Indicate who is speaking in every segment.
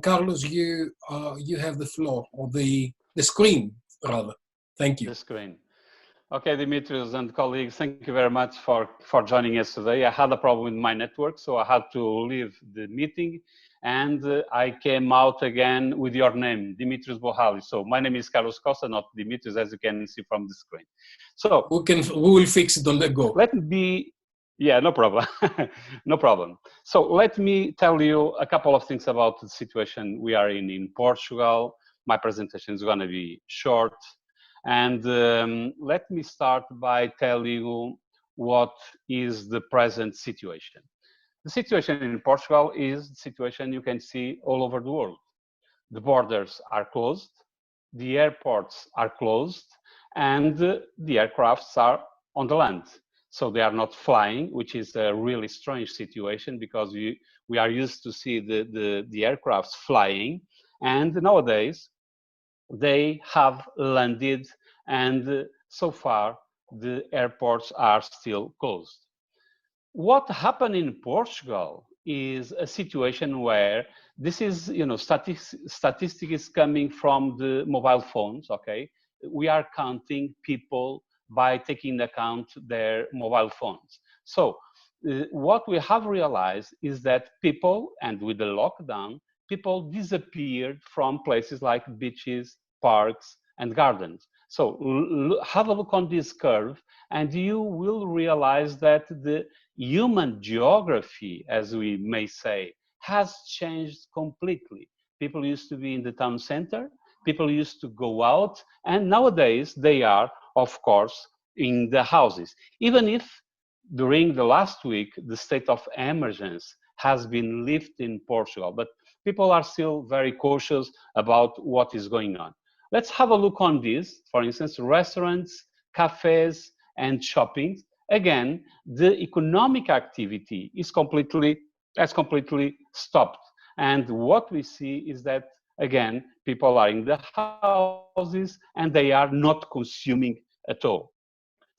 Speaker 1: Carlos, you have the floor, or the screen, rather. Thank you.
Speaker 2: The screen. Okay, Dimitrios and colleagues, thank you very much for joining us today. I had a problem with my network, so I had to leave the meeting, and I came out again with your name, Dimitrios Bohali. So my name is Carlos Costa, not Dimitrios, as you can see from the screen. So
Speaker 1: we will fix it on the go.
Speaker 2: Let me be, yeah, no problem, no problem. So let me tell you a couple of things about the situation we are in Portugal. My presentation is going to be short. And let me start by telling you what is the present situation. The situation in Portugal is the situation you can see all over the world. The borders are closed, the airports are closed, and the aircrafts are on the land. So they are not flying, which is a really strange situation because we are used to see the aircrafts flying, and nowadays they have landed, and so far the airports are still closed. What happened in Portugal is a situation where this is, statistic is coming from the mobile phones, okay? We are counting people by taking into account their mobile phones. So what we have realized is that people, and with the lockdown, people disappeared from places like beaches, parks, and gardens. So have a look on this curve, and you will realize that the human geography, as we may say, has changed completely. People used to be in the town center, people used to go out, and nowadays they are, of course, in the houses. Even if during the last week, the state of emergency has been lifted in Portugal, but people are still very cautious about what is going on. Let's have a look on this. For instance, restaurants, cafes, and shopping. Again, the economic activity has completely stopped. And what we see is that, again, people are in the houses and they are not consuming at all.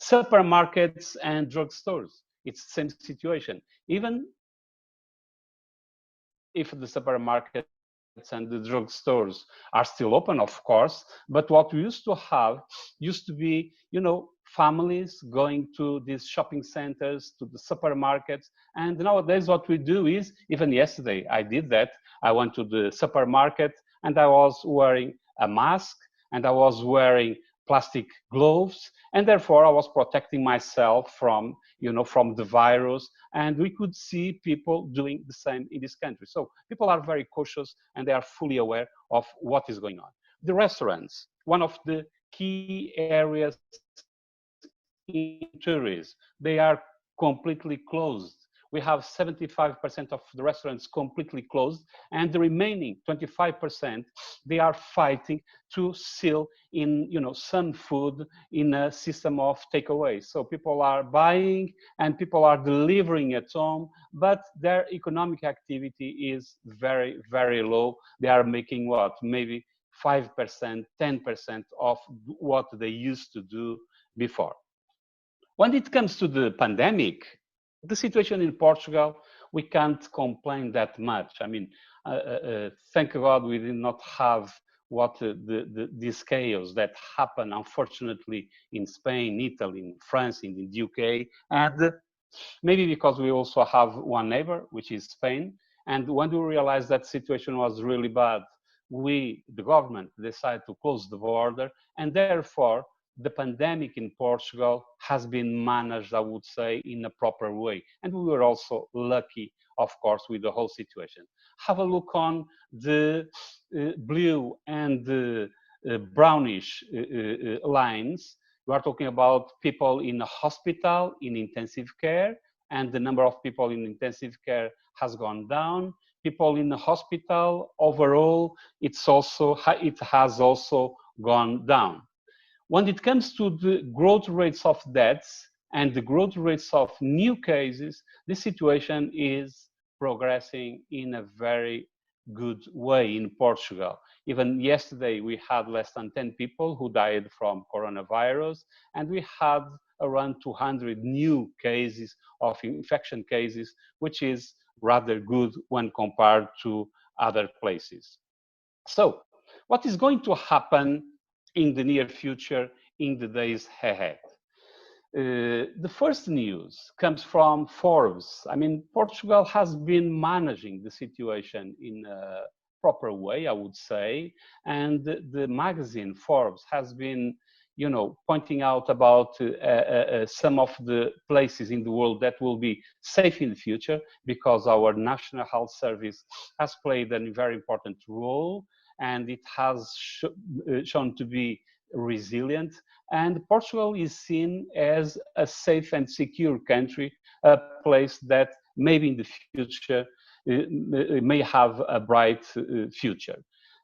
Speaker 2: Supermarkets and drugstores, it's the same situation. Even if the supermarkets and the drugstores are still open, of course, but what we used to have used to be, families going to these shopping centers, to the supermarkets, and nowadays what we do is, even yesterday I did that, I went to the supermarket and I was wearing a mask and I was wearing plastic gloves, and therefore I was protecting myself from the virus, and we could see people doing the same in this country. So people are very cautious and they are fully aware of what is going on. The restaurants, one of the key areas in tourism, they are completely closed. We have 75% of the restaurants completely closed, and the remaining 25%, they are fighting to seal in, some food in a system of takeaway. So people are buying and people are delivering at home, but their economic activity is very, very low. They are making what? Maybe 5%, 10% of what they used to do before. When it comes to the pandemic, the situation in Portugal, we can't complain that much. I mean, thank God we did not have this chaos that happened, unfortunately, in Spain, Italy, in France, in the UK, and maybe because we also have one neighbor, which is Spain. And when we realized that situation was really bad, the government, decided to close the border, and therefore, the pandemic in Portugal has been managed, I would say, in a proper way. And we were also lucky, of course, with the whole situation. Have a look on the blue and the brownish lines. We are talking about people in a hospital, in intensive care, and the number of people in intensive care has gone down. People in the hospital, overall, it has also gone down. When it comes to the growth rates of deaths and the growth rates of new cases, the situation is progressing in a very good way in Portugal. Even yesterday, we had less than 10 people who died from coronavirus, and we had around 200 new cases of infection cases, which is rather good when compared to other places. So what is going to happen in the near future, in the days ahead? The first news comes from Forbes. I mean, Portugal has been managing the situation in a proper way, I would say, and the magazine Forbes has been, you know, pointing out about some of the places in the world that will be safe in the future because our National Health Service has played a very important role, and it has shown to be resilient, and Portugal is seen as a safe and secure country, a place that maybe in the future may have a bright future.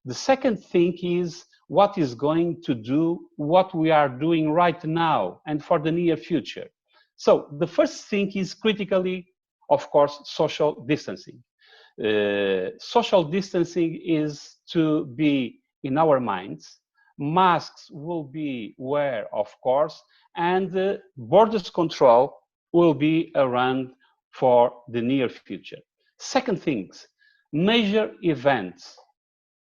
Speaker 2: The second thing is what is going to do what we are doing right now and for the near future. So the first thing is critically, of course, social distancing. Social distancing is to be in our minds. Masks will be wear, of course, and borders control will be around for the near future. Second things, major events,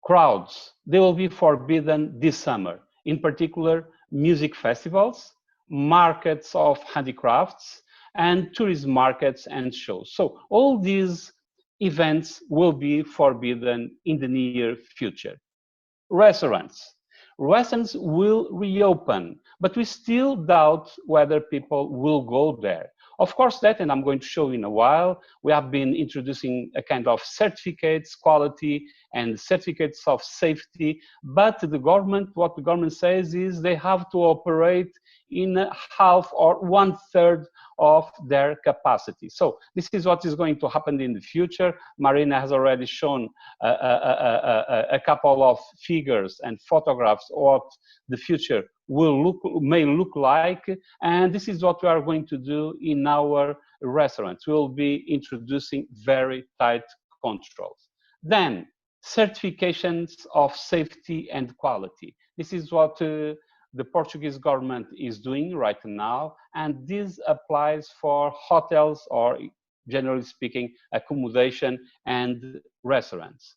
Speaker 2: crowds, they will be forbidden this summer. In particular, music festivals, markets of handicrafts, and tourism markets and shows. So all these events will be forbidden in the near future. Restaurants. Restaurants will reopen, but we still doubt whether people will go there. Of course, that, and I'm going to show you in a while, we have been introducing a kind of certificates, quality, and certificates of safety, but the government, what the government says is they have to operate in half or 1/3 of their capacity. So this is what is going to happen in the future. Marina has already shown a couple of figures and photographs of what the future may look like, and this is what we are going to do in our restaurants. We'll be introducing very tight controls. Then certifications of safety and quality. This is what the Portuguese government is doing right now, and this applies for hotels or, generally speaking, accommodation and restaurants.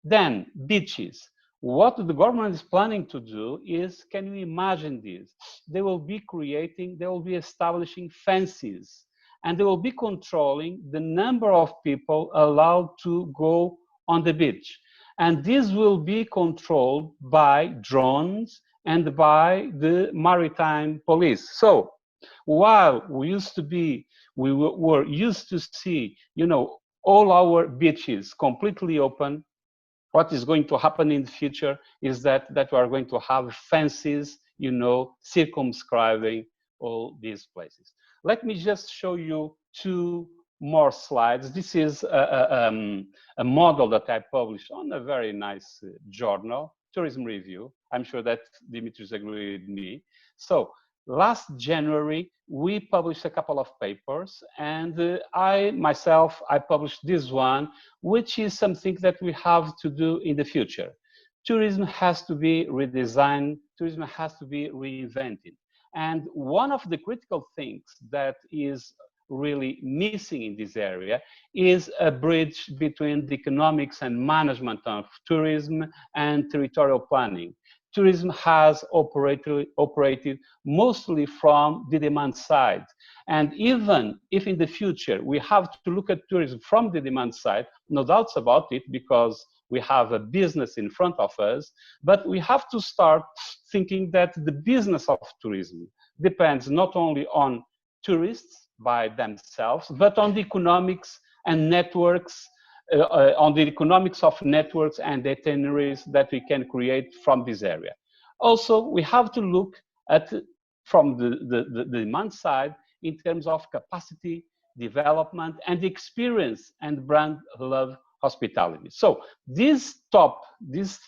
Speaker 2: Then beaches. What the government is planning to do is, can you imagine this? They will be establishing fences, and they will be controlling the number of people allowed to go on the beach. And this will be controlled by drones and by the maritime police. So while we were used to see, you know, all our beaches completely open, what is going to happen in the future is that we are going to have fences, you know, circumscribing all these places. Let me just show you two more slides. This is a model that I published on a very nice journal, Tourism Review. I'm sure that Dimitris agreed with me. So last January, we published a couple of papers, and I published this one, which is something that we have to do in the future. Tourism has to be redesigned, tourism has to be reinvented. And one of the critical things that is really missing in this area is a bridge between the economics and management of tourism and territorial planning. Tourism has operated mostly from the demand side. And even if in the future we have to look at tourism from the demand side, no doubts about it, because we have a business in front of us, but we have to start thinking that the business of tourism depends not only on tourists by themselves, but on the economics and networks, on the economics of networks and itineraries that we can create from this area. Also, we have to look at, from the demand side, in terms of capacity, development, and experience and brand love hospitality. So this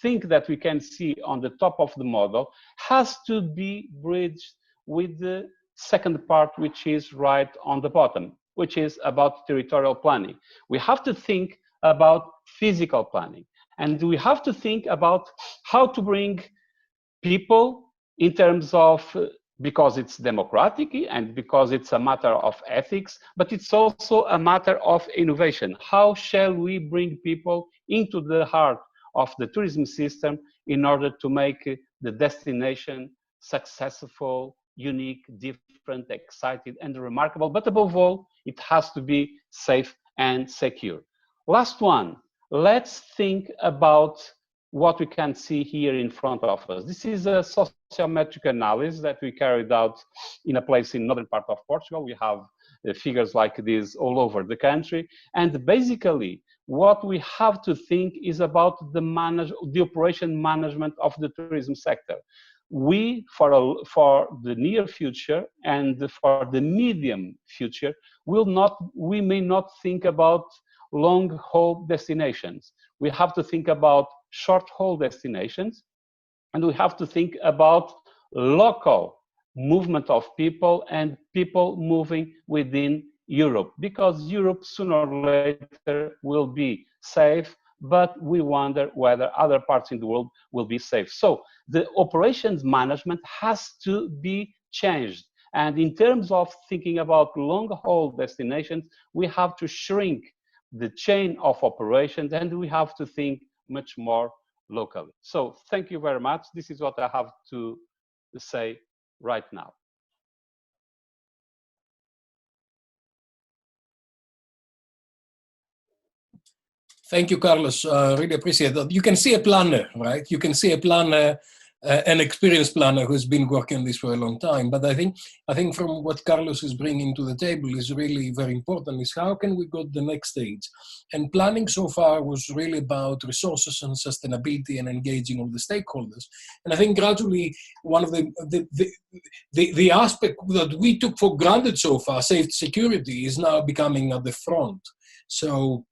Speaker 2: thing that we can see on the top of the model has to be bridged with the second part, which is right on the bottom, which is about territorial planning. We have to think about physical planning, and we have to think about how to bring people in terms of, because it's democratic and because it's a matter of ethics, but it's also a matter of innovation. How shall we bring people into the heart of the tourism system in order to make the destination successful, unique, different, exciting, and remarkable. But above all, it has to be safe and secure. Last one, let's think about what we can see here in front of us. This is a sociometric analysis that we carried out in a place in northern part of Portugal. We have figures like this all over the country. And basically, what we have to think is about the operation management of the tourism sector. We, for the near future and for the medium future, we may not think about long-haul destinations. We have to think about short-haul destinations, and we have to think about local movement of people and people moving within Europe, because Europe sooner or later will be safe, but we wonder whether other parts in the world will be safe. So the operations management has to be changed. And in terms of thinking about long-haul destinations, we have to shrink the chain of operations, and we have to think much more locally. So thank you very much. This is what I have to say right now.
Speaker 1: Thank you, Carlos. Really appreciate that. You can see a planner, right? You can see a planner, an experienced planner who's been working on this for a long time. But I think from what Carlos is bringing to the table is really very important, is how can we go to the next stage? And planning so far was really about resources and sustainability and engaging all the stakeholders. And I think gradually one of the aspect that we took for granted so far, safety, security, is now becoming at the front. So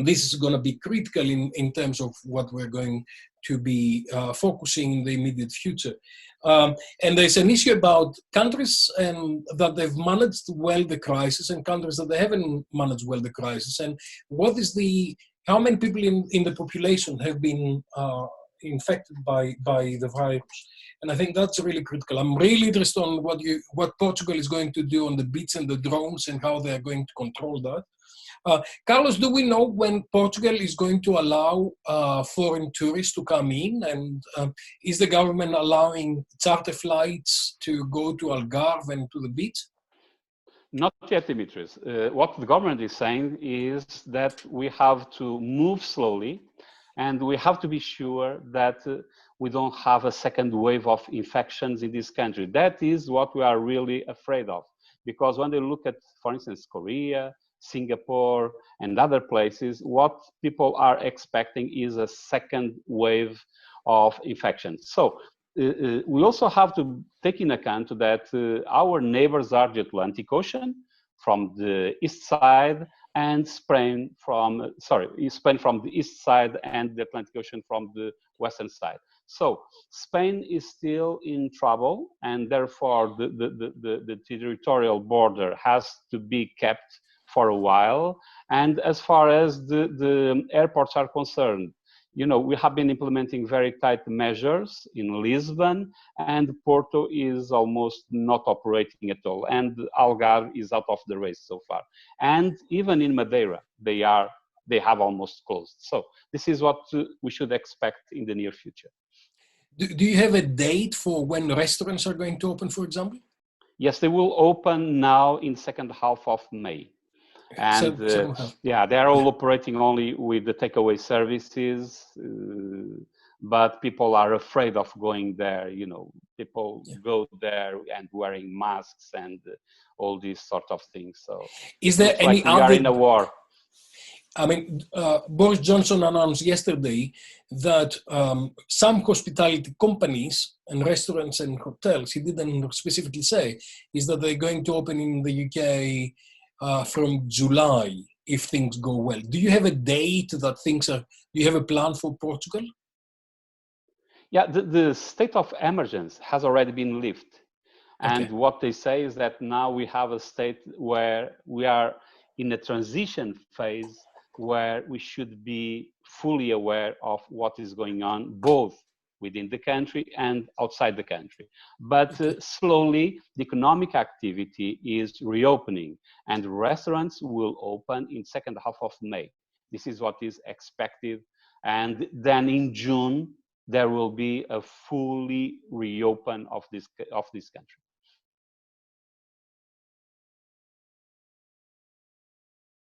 Speaker 1: this is going to be critical in terms of what we're going to be focusing in the immediate future. And there's an issue about countries that they've managed well the crisis and countries that they haven't managed well the crisis. And how many people in the population have been infected by the virus? And I think that's really critical. I'm really interested on what Portugal is going to do on the beach and the drones and how they're going to control that. Carlos, do we know when Portugal is going to allow foreign tourists to come in? And is the government allowing charter flights to go to Algarve and to the beach?
Speaker 2: Not yet, Dimitris. What the government is saying is that we have to move slowly, and we have to be sure that we don't have a second wave of infections in this country. That is what we are really afraid of. Because when they look at, for instance, Korea, Singapore, and other places, what people are expecting is a second wave of infections. So we also have to take into account that our neighbors are the Atlantic Ocean from the east side, and Spain from the east side, and the Atlantic Ocean from the western side. So Spain is still in trouble, and therefore the territorial border has to be kept for a while. And as far as the airports are concerned, we have been implementing very tight measures in Lisbon, and Porto is almost not operating at all. And Algarve is out of the race so far. And even in Madeira, they have almost closed. So this is what we should expect in the near future.
Speaker 1: Do you have a date for when restaurants are going to open, for example?
Speaker 2: Yes, they will open now in second half of May. And yeah, they're all operating only with the takeaway services, but people are afraid of going there. People go there and wearing masks and all these sort of things. So
Speaker 1: is there any
Speaker 2: we are in a war?
Speaker 1: I mean, Boris Johnson announced yesterday that some hospitality companies and restaurants and hotels, he didn't specifically say, is that they're going to open in the UK from July if things go well. Do you have a date that do you have a plan for Portugal?
Speaker 2: Yeah, the state of emergency has already been lifted. And what they say is that now we have a state where we are in a transition phase where we should be fully aware of what is going on, both within the country and outside the country. But slowly, the economic activity is reopening, and restaurants will open in second half of May. This is what is expected. And then in June, there will be a fully reopen of this country.